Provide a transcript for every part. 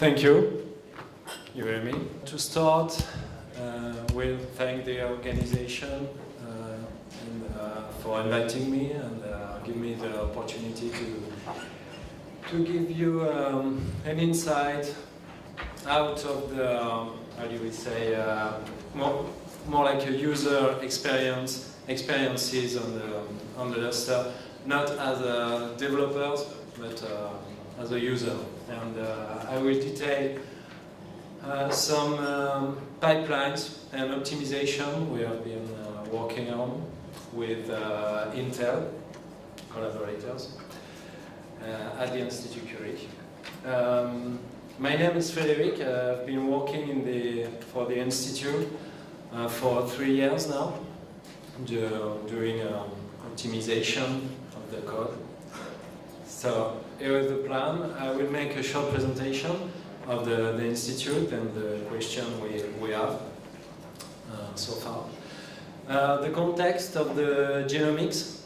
Thank you. You hear me? To start, we'll thank the organization for inviting me and give me the opportunity to give you an insight out of the, how do we say, more like a user experiences on the Lustre, not as a developer, but as a user. And I will detail some pipelines and optimization we have been working on with Intel collaborators at the Institut Curie. My name is Frederic. I've been working for the Institute for 3 years now, doing optimization of the code. So here is the plan. I will make a short presentation of the Institute and the question we have so far. The context of the genomics,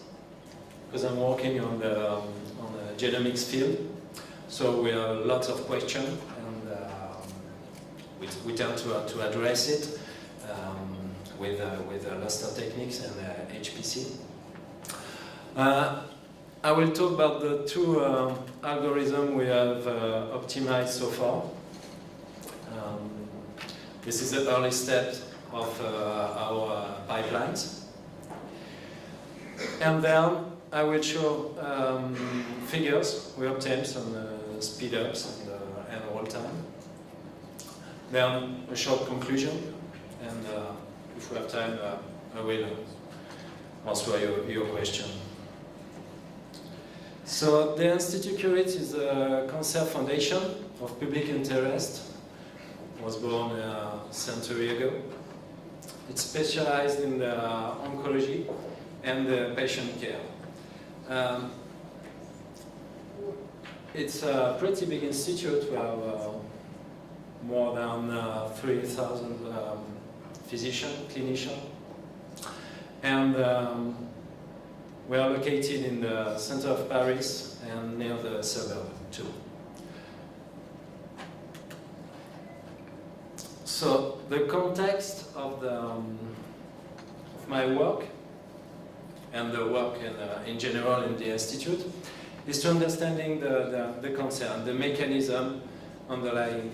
because I'm working on the genomics field, so we have lots of questions, and we tend to address it with Lustre techniques and HPC. I will talk about the two algorithms we have optimized so far. This is the early step of our pipelines. And then I will show figures we obtained, some speed-ups and hold time. Then a short conclusion, and if we have time, I will answer your question. So the Institut Curie is a cancer foundation of public interest. It was born a century ago. It's specialized in the oncology and the patient care. It's a pretty big institute. We have more than 3,000 physicians, clinicians, and we are located in the center of Paris and near the suburb too. So the context of my work and the work in general in the Institute is to understanding the cancer and the mechanism underlying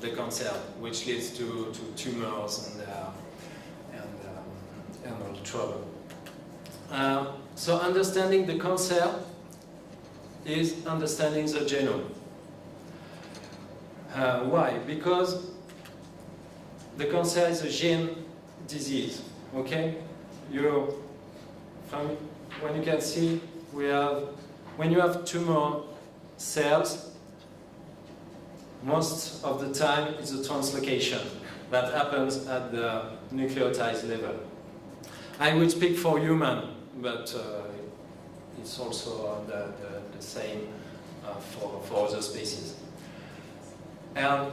the cancer, which leads to tumors and all trouble. So understanding the cancer is understanding the genome. Why? Because the cancer is a gene disease. Okay? When you can see, when you have tumor cells, most of the time it's a translocation that happens at the nucleotide level. I will speak for human, but it's also the same for other species. And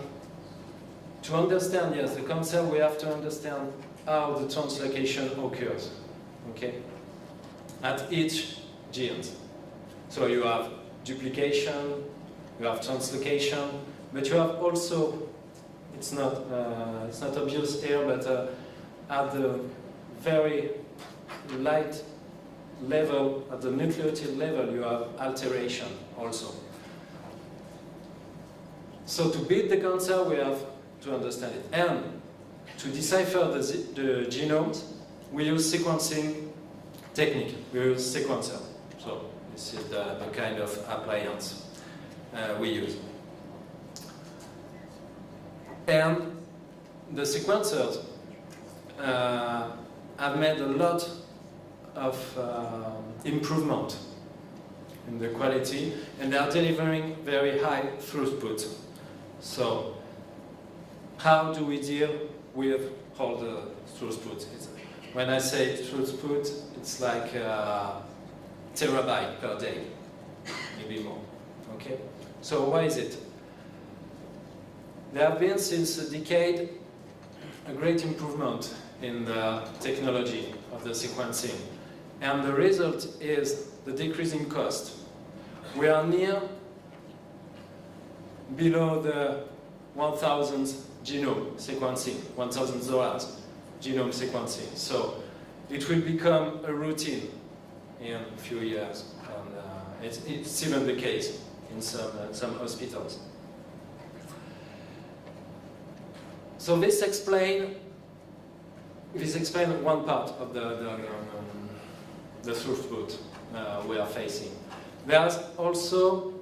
to understand, yes, the cancer, we have to understand how the translocation occurs, okay, at each gene. So you have duplication, you have translocation, but you have also, it's not obvious here, but at the very light level, at the nucleotide level, you have alteration also. So to beat the cancer, we have to understand it. And to decipher the genomes, we use sequencing technique. We use sequencer. So this is the kind of appliance we use. And the sequencers have made a lot of improvement in the quality, and they are delivering very high throughput. So how do we deal with all the throughput? When I say throughput, it's like a terabyte per day, maybe more. Okay? So why is it? There have been since a decade a great improvement in the technology of the sequencing, and the result is the decreasing cost. We are near below the 1,000 genome sequencing, $1,000 genome sequencing. So it will become a routine in a few years, and it's even the case in some hospitals. So this explains one part of the throughput we are facing. There's also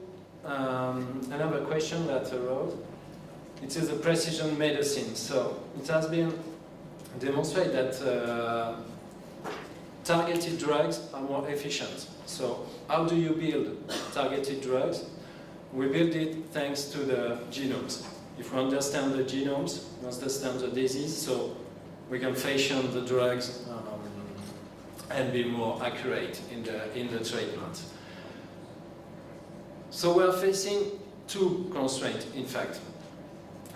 another question that arose. It is a precision medicine. So it has been demonstrated that targeted drugs are more efficient. So how do you build targeted drugs? We build it thanks to the genomes. If we understand the genomes, we understand the disease, so we can fashion the drugs and be more accurate in the treatment. So we are facing two constraints, in fact.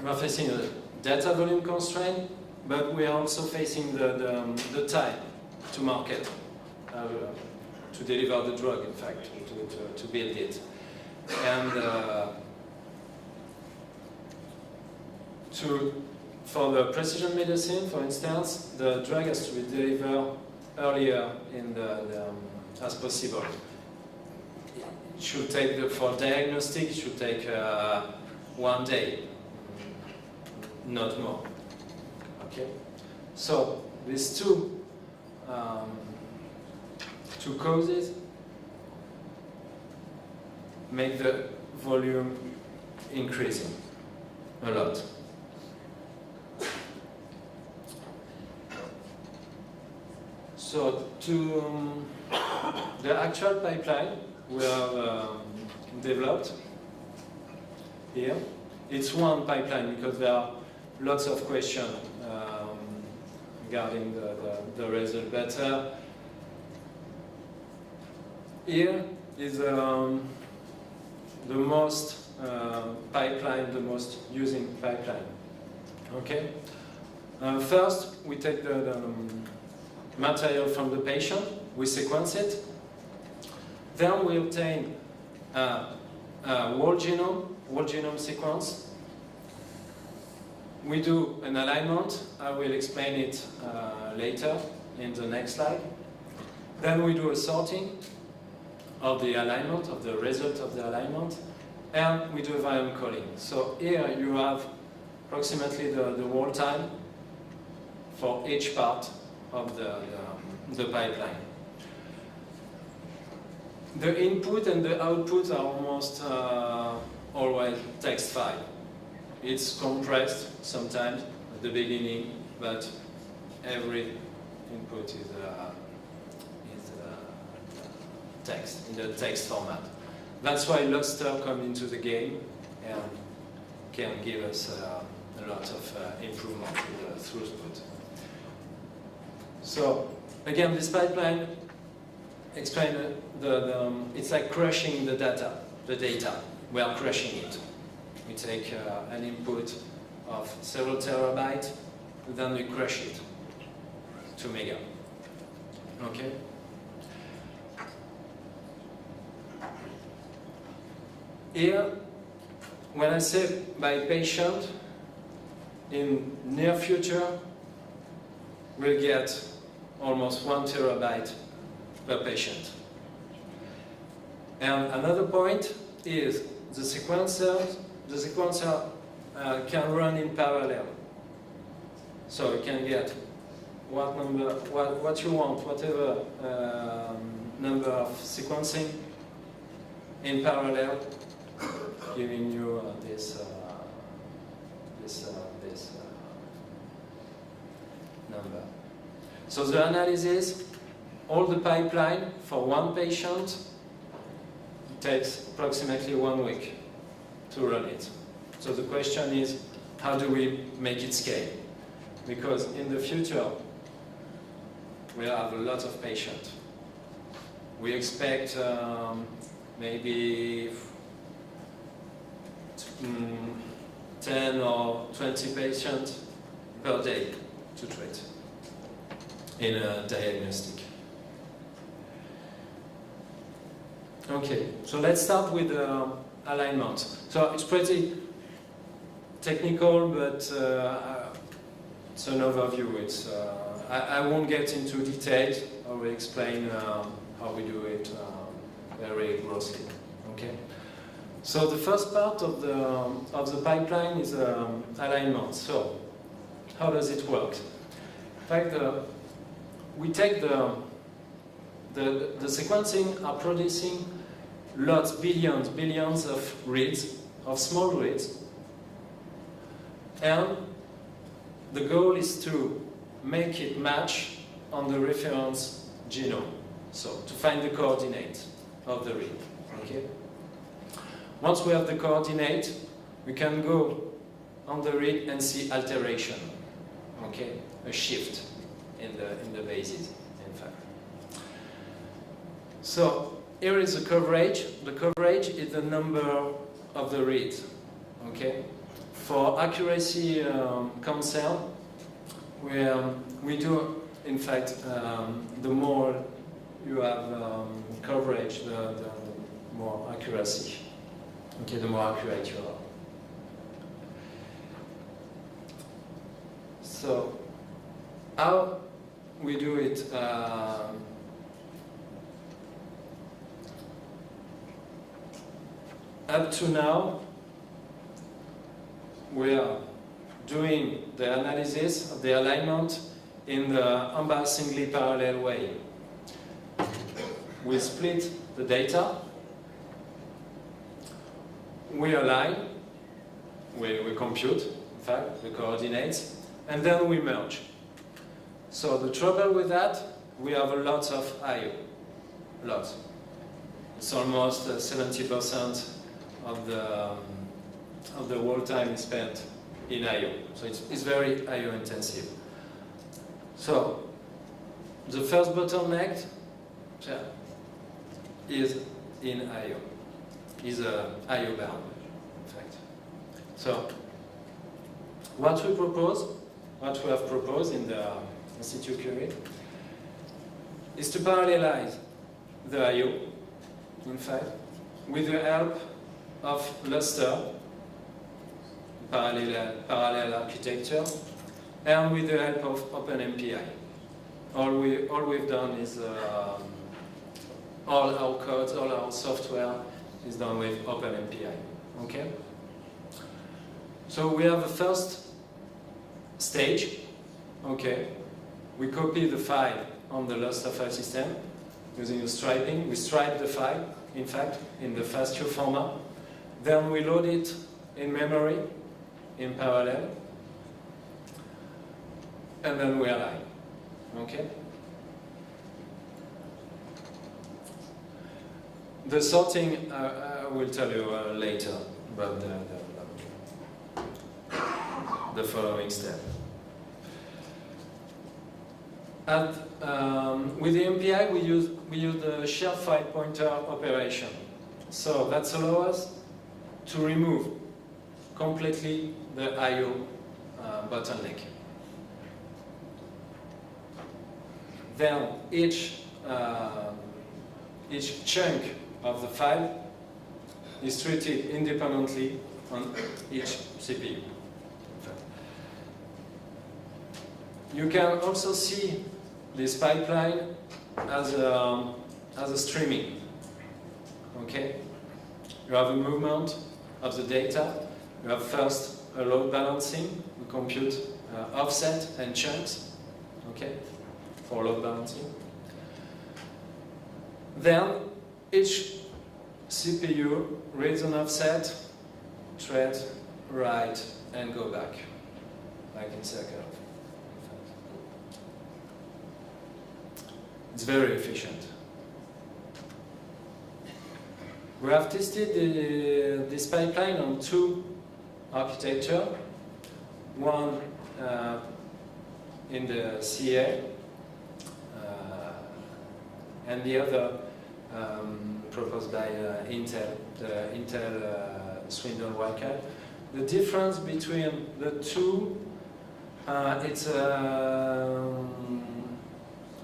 We are facing a data volume constraint, but we are also facing the time to market, to deliver the drug, in fact, to build it. And for the precision medicine, for instance, the drug has to be delivered earlier as possible. It should take, for diagnostic, it should take 1 day, not more. Okay? So these two causes make the volume increasing a lot. So to the actual pipeline we have developed here, it's one pipeline because there are lots of questions regarding the result. But here is the most pipeline, the most using pipeline. Okay. First, we take the material from the patient, we sequence it, then we obtain a whole genome sequence. We do an alignment, I will explain it later in the next slide. Then we do a sorting of the alignment, of the result of the alignment, and we do a variant calling. So here you have approximately the whole time for each part of the pipeline. The input and the output are almost always text file. It's compressed sometimes at the beginning, but every input is text, in the text format. That's why Lustre comes into the game and can give us a lot of improvement in the throughput. So again, this pipeline explain it's like crushing the data. We are crushing it. We take an input of several terabytes, then we crush it to mega. Okay. Here, when I say by patient, in near future, we'll get almost 1 terabyte per patient. And another point is the sequencer can run in parallel. So you can get what you want, whatever number of sequencing in parallel, giving you this number. So the analysis, all the pipeline for one patient takes approximately 1 week to run it. So the question is, how do we make it scale? Because in the future, we'll have a lot of patients. We expect maybe 10 or 20 patients per day to treat in a diagnostic. Okay, so let's start with alignment. So it's pretty technical, but it's an overview. I won't get into details. I will explain how we do it very grossly. Okay. So the first part of the pipeline is alignment. So how does it work? In fact, we take the sequencing are producing lots, billions of reads, of small reads, and the goal is to make it match on the reference genome, so to find the coordinate of the read. Okay. Once we have the coordinate, we can go on the read and see alteration. Okay, a shift in the bases, in fact. So here is the coverage. The coverage is the number of the reads. Okay. For accuracy concern, we do, in fact, the more you have coverage, the more accuracy. Okay, the more accurate you are. So, how we do it? Up to now, we are doing the analysis of the alignment in the embarrassingly parallel way. We split the data, we align, we compute, in fact, the coordinates, and then we merge. So the trouble with that, we have a lot of I/O, lots. It's almost 70% of the whole time is spent in I/O. So it's very I/O intensive. So the first bottleneck is in I/O, is a I/O bound, in fact. So what we have proposed in the Institut Curie is to parallelize the I/O, in fact, with the help of Lustre, parallel architecture, and with the help of OpenMPI. All we've done is all our codes, all our software is done with OpenMPI. Okay. So we have a first stage. Okay. We copy the file on the Lustre file system using the striping. We stripe the file, in fact, in the FASTQ format. Then we load it in memory, in parallel, and then we align. Okay? The sorting, I will tell you later about the following step. With the MPI, we use the shared file pointer operation. So that allows us to remove completely the I/O bottleneck. Then each chunk of the file is treated independently on each CPU. You can also see this pipeline as a streaming. Okay, you have a movement of the data. You have first a load balancing. We compute offset and chunks. Okay, for load balancing. Then each CPU reads an offset, thread, write, and go back, like in circle. It's very efficient. We have tested this pipeline on two architectures. One in the CA, and the other proposed by Intel, the Intel Swindle Wildcat. The difference between the two, it's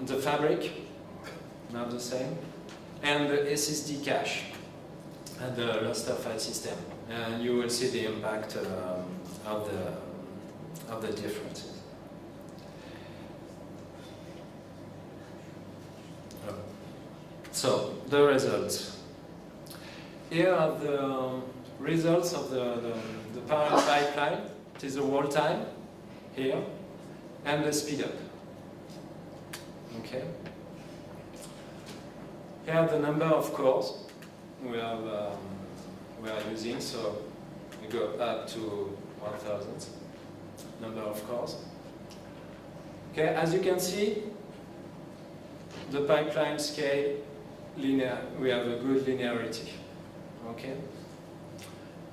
the fabric, not the same, and the SSD cache. and the Lustre file system, and you will see the impact of the differences. So the results. Here are the results of the parallel pipeline. It is the wall time here, and the speed up. Okay. Here are the number of cores we are using. So we go up to 1,000 number of cores. Okay, as you can see, the pipeline scale linear. We have a good linearity. Okay.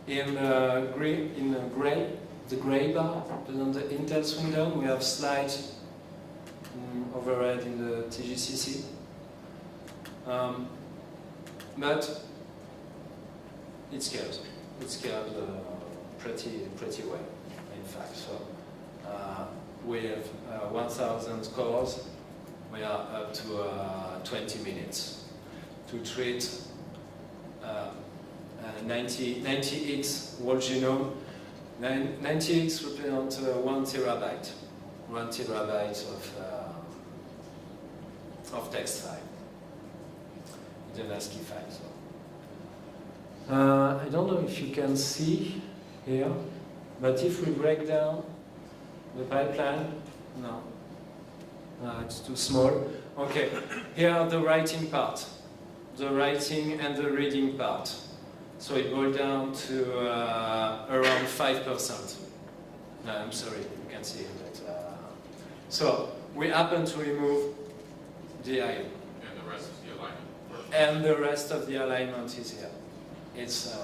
In the gray bar on the Intel swing down, we have slight overhead in the TGCC, but it scales. It scales pretty well, in fact. So with 1,000 cores, we are up to 20 minutes to treat 90x whole genome. 90x represents 1 terabyte. 1 terabyte of text file. It's an ASCII file. So. I don't know if you can see here, but if we break down the pipeline, no, it's too small. Okay, here are the writing part, the writing and the reading part. So it boiled down to around 5%. No, I'm sorry, you can see it. So we happen to remove the I/O. And the rest of the alignment. And the rest of the alignment is here. It's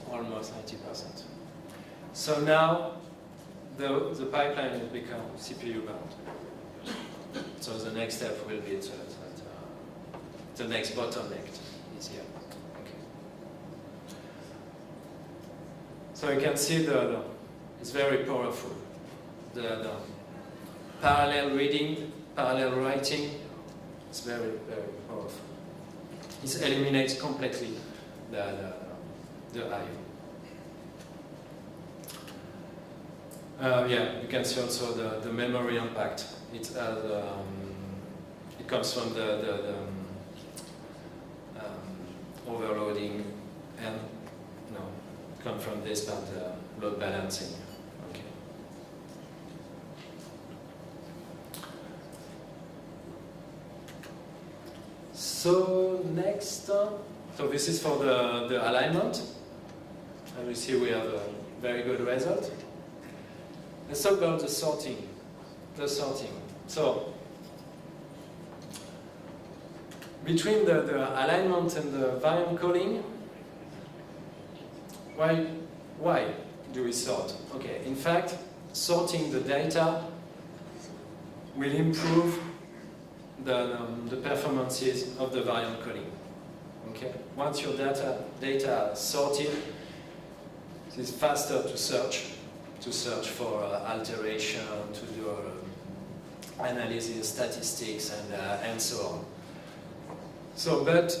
almost 90%. So now the pipeline has become CPU bound. So the next step will be the next bottleneck is here. Okay. So you can see it's very powerful. The parallel reading, parallel writing, it's very, very powerful. It eliminates completely the I/O. Yeah, you can see also the memory impact. It comes from the overloading, and come from this part, load balancing. Okay. So next, so this is for the alignment. And we see we have a very good result. Let's talk about the sorting. The sorting. So between the alignment and the variant calling, why do we sort? Okay, in fact, sorting the data will improve the performances of the variant calling. Okay, once your data are sorted, it's faster to search for alteration, to do analysis, statistics, and so on. So, but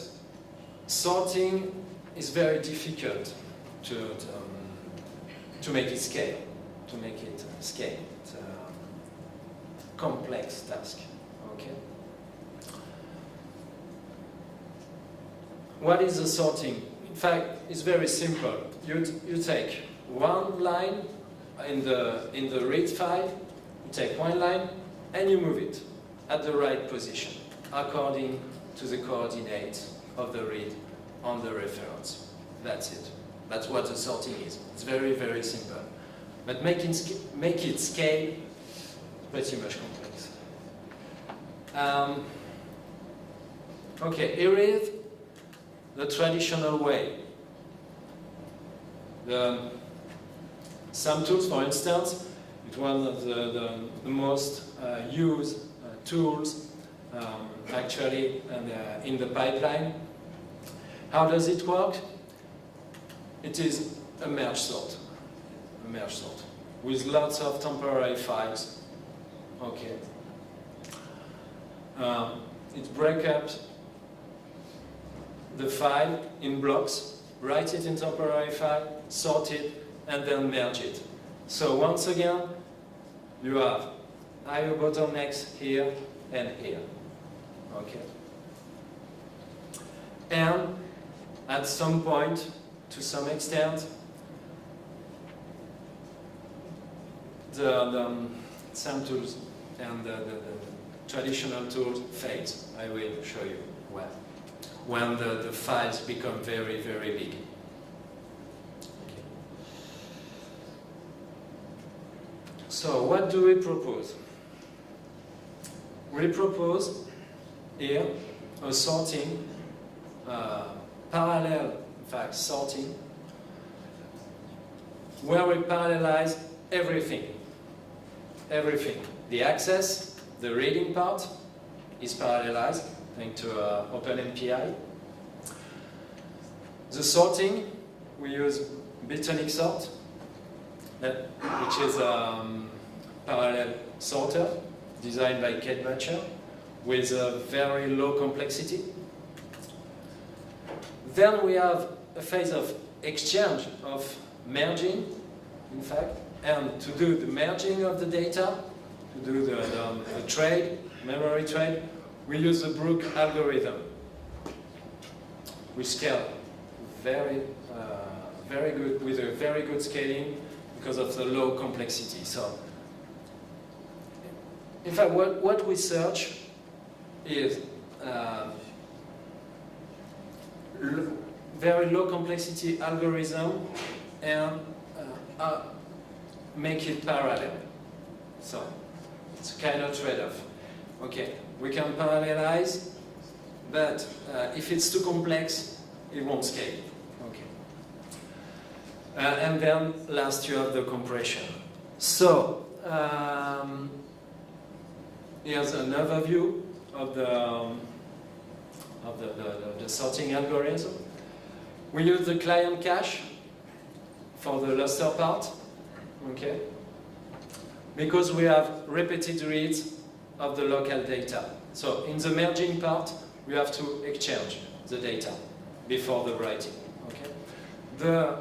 sorting is very difficult to make it scale. It's a complex task. Okay. What is the sorting? In fact, it's very simple. You take one line in the read file. You take one line and you move it at the right position according to the coordinates of the read on the reference. That's it. That's what the sorting is. It's very, very simple. But make it scale, pretty much complex. Okay, here is the traditional way. Some tools, for instance, it's one of the most used tools actually in the pipeline. How does it work? It is a merge sort with lots of temporary files. Okay. It breaks up the file in blocks. write it in temporary file, sort it, and then merge it. So once again, you have I/O bottlenecks here and here. Okay. And at some point, to some extent, the SAM tools and the traditional tools fade. I will show you when the files become very, very big. Okay. So what do we propose? We propose here a sorting, parallel, in fact, sorting, where we parallelize everything. Everything. The access, the reading part is parallelized thanks to OpenMPI. The sorting, we use Bitonic sort, which is a parallel sorter designed by Kate Butcher with a very low complexity. Then we have a phase of exchange, of merging, in fact, and to do the merging of the data, to do the trade, memory trade, we use the Brook algorithm. We scale very good, with a very good scaling because of the low complexity. So, in fact, what we search is very low complexity algorithm and make it parallel. So it's a kind of trade-off. Okay, we can parallelize, but if it's too complex, it won't scale. Okay. And then last you have the compression. So here's another view of the sorting algorithm. We use the client cache for the Lustre part, okay? Because we have repeated reads of the local data. So in the merging part, we have to exchange the data before the writing, okay? The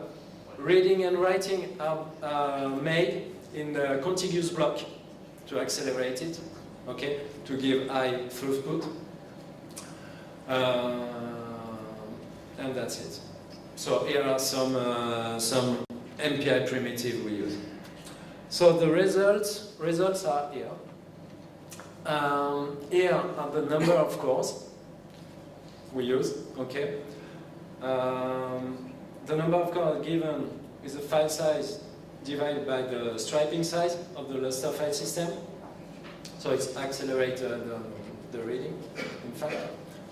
reading and writing are made in the contiguous block to accelerate it, okay? To give high throughput. And that's it. So here are some MPI primitive we use. So the results are here. Here are the number of cores we use, okay? The number of cores given is the file size divided by the striping size of the Lustre file system. So it's accelerated the reading, in fact.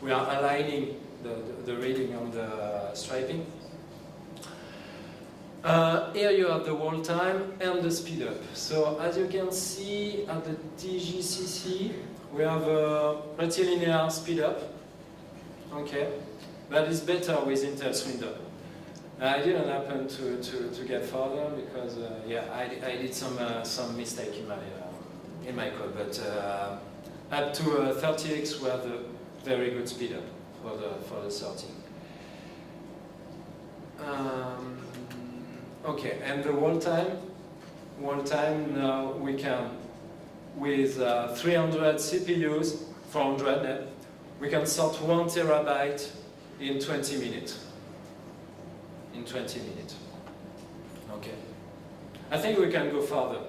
We are aligning the reading on the striping. Here you have the wall time and the speed up. So as you can see at the TGCC, we have a rectilinear speed up. Okay, that is better with Intel Swindle. I didn't happen to get further because yeah, I did some mistake in my code, but up to 30x we have a very good speed up for the sorting. Okay, and the wall time now we can, with 300 CPUs, 400, we can sort 1 terabyte in 20 minutes. In 20 minutes. Okay. I think we can go further.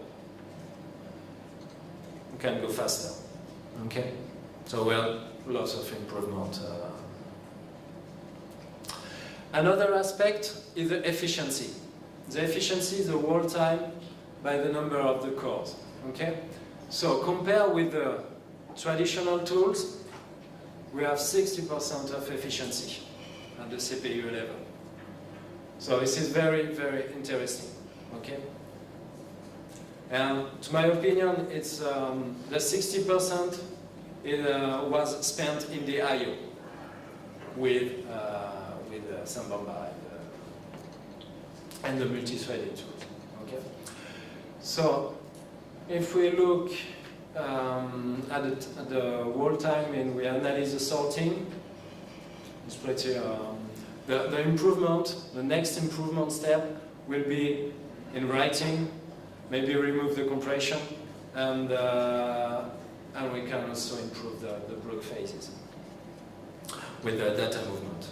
We can go faster. Okay. So we have lots of improvement. Another aspect is the efficiency. The efficiency is the wall time by the number of the cores. Okay? So compare with the traditional tools, we have 60% of efficiency at the CPU level. So this is very, very interesting. Okay? And to my opinion, it's the 60% was spent in the I/O with Sambamba and the multi-threaded tools. Okay. So if we look at the wall time and we analyze the sorting, it's pretty The improvement, the next improvement step will be in writing, maybe remove the compression, and we can also improve the block phases with the data movement.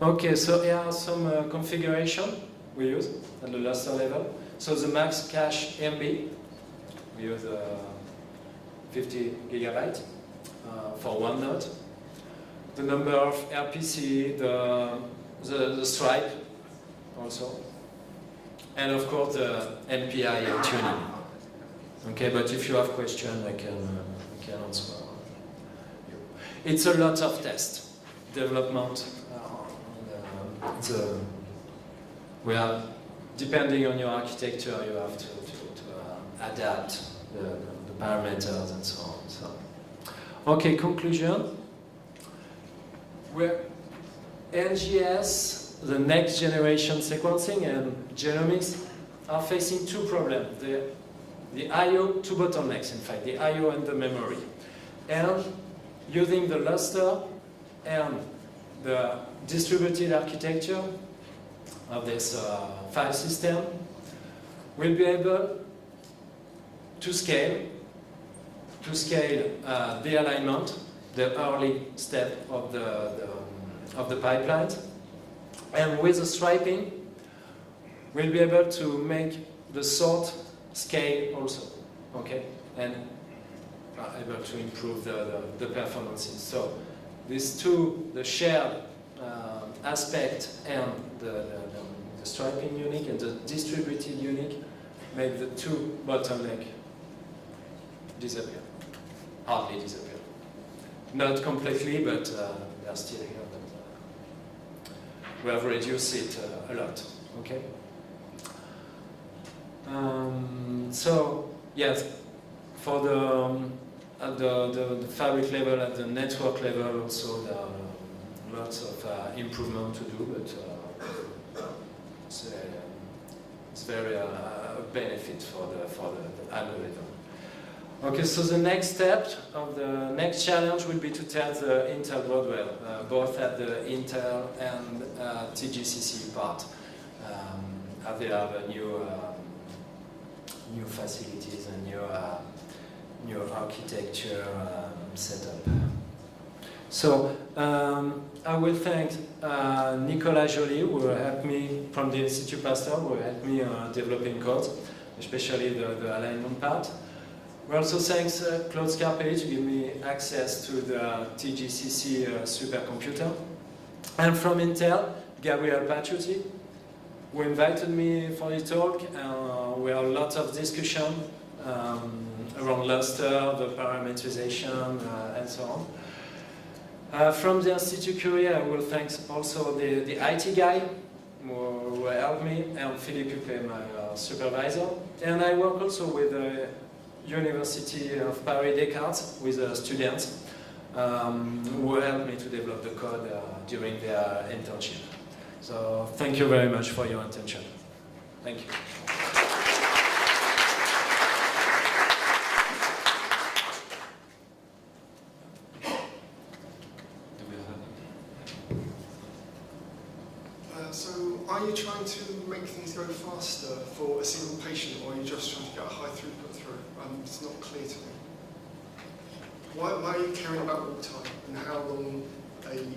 Okay, so here are some configuration we use at the Lustre level. So the max cache MB, we use 50 gigabytes for one node. The number of RPC, the stripe also, and of course the NPI tuning. Okay, but if you have questions, I can answer you. It's a lot of test development. We have, depending on your architecture, you have to adapt the parameters and so on. So, okay, conclusion. Where NGS, the next generation sequencing and genomics are facing two problems. The I/O, two bottlenecks in fact, the I/O and the memory. And using the Lustre and the distributed architecture of this file system, we'll be able to scale the alignment, the early step of the pipeline, and with the striping, we'll be able to make the sort scale also, okay, and are able to improve the performances. So these two, the shared aspect and the striping unique and the distributed unique, make the two bottlenecks disappear, hardly disappear. Not completely, but they are still here. But, we have reduced it a lot. Okay. So yes, for the fabric level, at the network level, also there are lots of improvement to do, but it's very a benefit for the algorithm. Okay, so the next step of the next challenge will be to test the Intel Broadwell, both at the Intel and TGCC part. They have new facilities and new architecture setup. So I will thank Nicolas Joly, who helped me from the Institut Pasteur, who helped me developing code, especially the alignment part. We also thanks Claude Scarpelli to give me access to the TGCC supercomputer. And from Intel, Gabriel Paciuti, who invited me for the talk. We had a lot of discussion around Lustre, the parameterization, and so on. From the Institut Curie, I will thank also the IT guy who helped me, and Philippe Huppé, my supervisor. And I work also with the University of Paris Descartes with students who helped me to develop the code during their internship. So thank you very much for your attention. Thank you. So are you trying to make things go faster for a single patient, or are you just trying to get a high throughput through? It's not clear to me. Why are you caring about all time and how long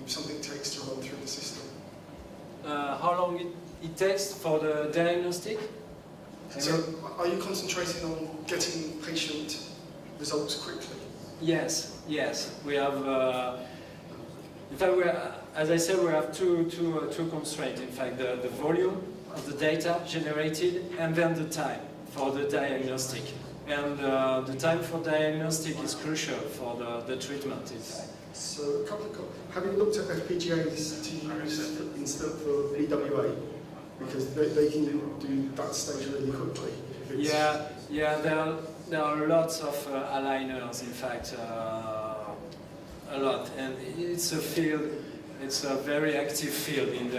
something takes to run through the system? How long it takes for the diagnostic? So are you concentrating on getting patient results quickly? Yes. We have, in fact, as I said, we have two constraints. In fact, the volume of the data generated and then the time for the diagnostic. And the time for diagnostic is crucial for the treatment, in fact. So have you looked at FPGAs to use instead for PWA? Because they can do that stage really quickly. Yeah, there are lots of aligners, in fact, a lot. And it's a field, it's a very active field in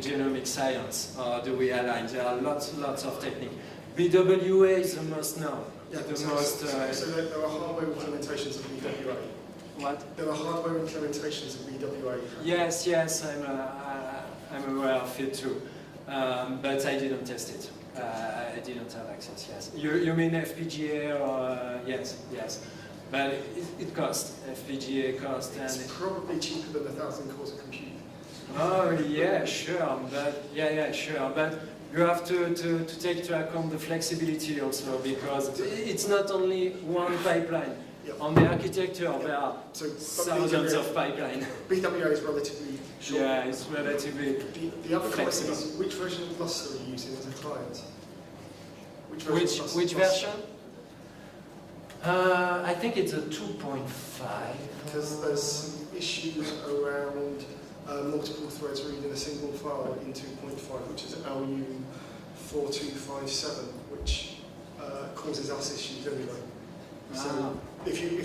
genomic science. Do we align? There are lots of techniques. BWA is the most known. Yeah, so there are hardware implementations of BWA. What? There are hardware implementations of BWA. Yes, I'm aware of it too, but I didn't test it. I didn't have access. Yes, you mean FPGA or yes, but it costs FPGA cost and It's probably cheaper than 1,000 cores of compute. oh yeah, sure, but sure, but you have to take into account the flexibility also because it's not only one pipeline. Yep. On the architecture, there are So, thousands of pipelines. BWA is relatively short. Yeah, it's relatively The other question flexible. is, which version of Lustre are you using as a client? Which version? I think it's a 2.5. Because there's some issues around multiple threads reading a single file in 2.5, which is LU4257, which causes us issues anyway. So if you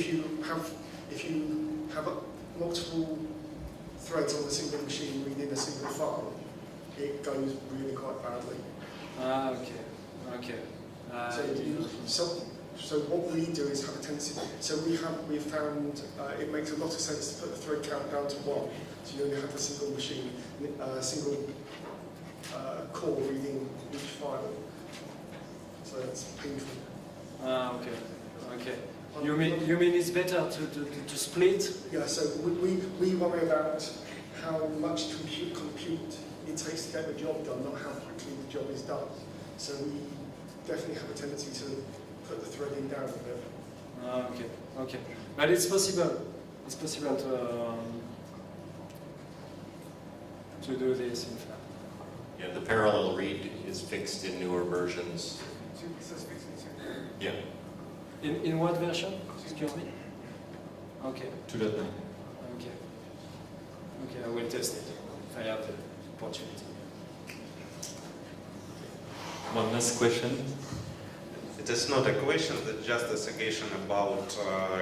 have multiple threads on a single machine reading a single file, it goes really quite badly. Okay. So what we do is have a tendency. So we've found it makes a lot of sense to put the thread count down to 1. So you only have a single machine, single core reading each file. So that's painful. Okay. You mean it's better to split? Yeah. So we worry about how much compute it takes to get the job done, not how quickly the job is done. So we definitely have a tendency to put the threading down a bit. Okay. But it's possible. It's possible to do this, in fact. Yeah, the parallel read is fixed in newer versions. Yeah. In what version? Excuse me? Okay. 2.9. Okay, I will test it if I have the opportunity. One last question. It is not a question, it's just a suggestion about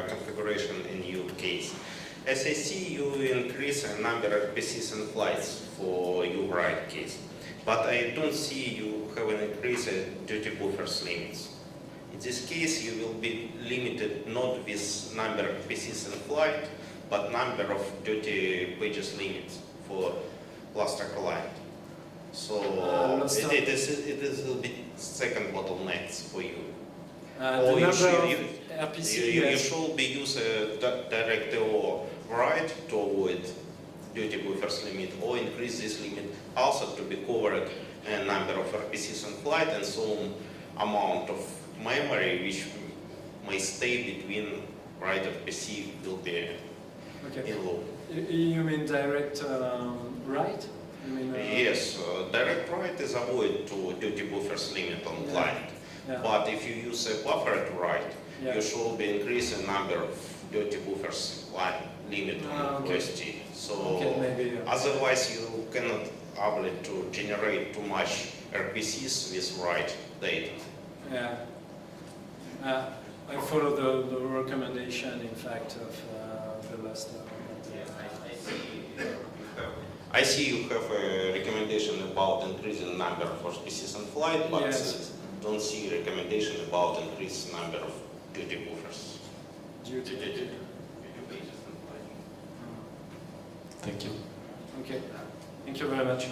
configuration in your case. As I see, you increase a number of PCs and flights for your write case, but I don't see you have an increase in duty buffers limits. In this case, you will be limited not with number of PCs in flight, but number of duty pages limits for Lustre client. So it is a bit second bottlenecks for you. The Or number of you RPC, you yes. should be use a direct or write to avoid duty buffers limit, or increase this limit also to be covered a number of RPCs on flight and some amount of memory which may stay between write and PC will be in loop. You mean direct write? You mean, Yes, direct write is avoid to duty buffers limit on client. Yeah. But if you use a buffered write, Yeah. you should be increasing number of duty buffers limit on okay. OST. So maybe, otherwise you cannot able to generate too much RPCs with write data. Yeah. I follow the recommendation, in fact, of the Lustre. I see you have a recommendation about increasing number of RPCs on flight, but Yes. don't see recommendation about increased number of duty buffers. Duty. Thank you. Okay. Thank you very much.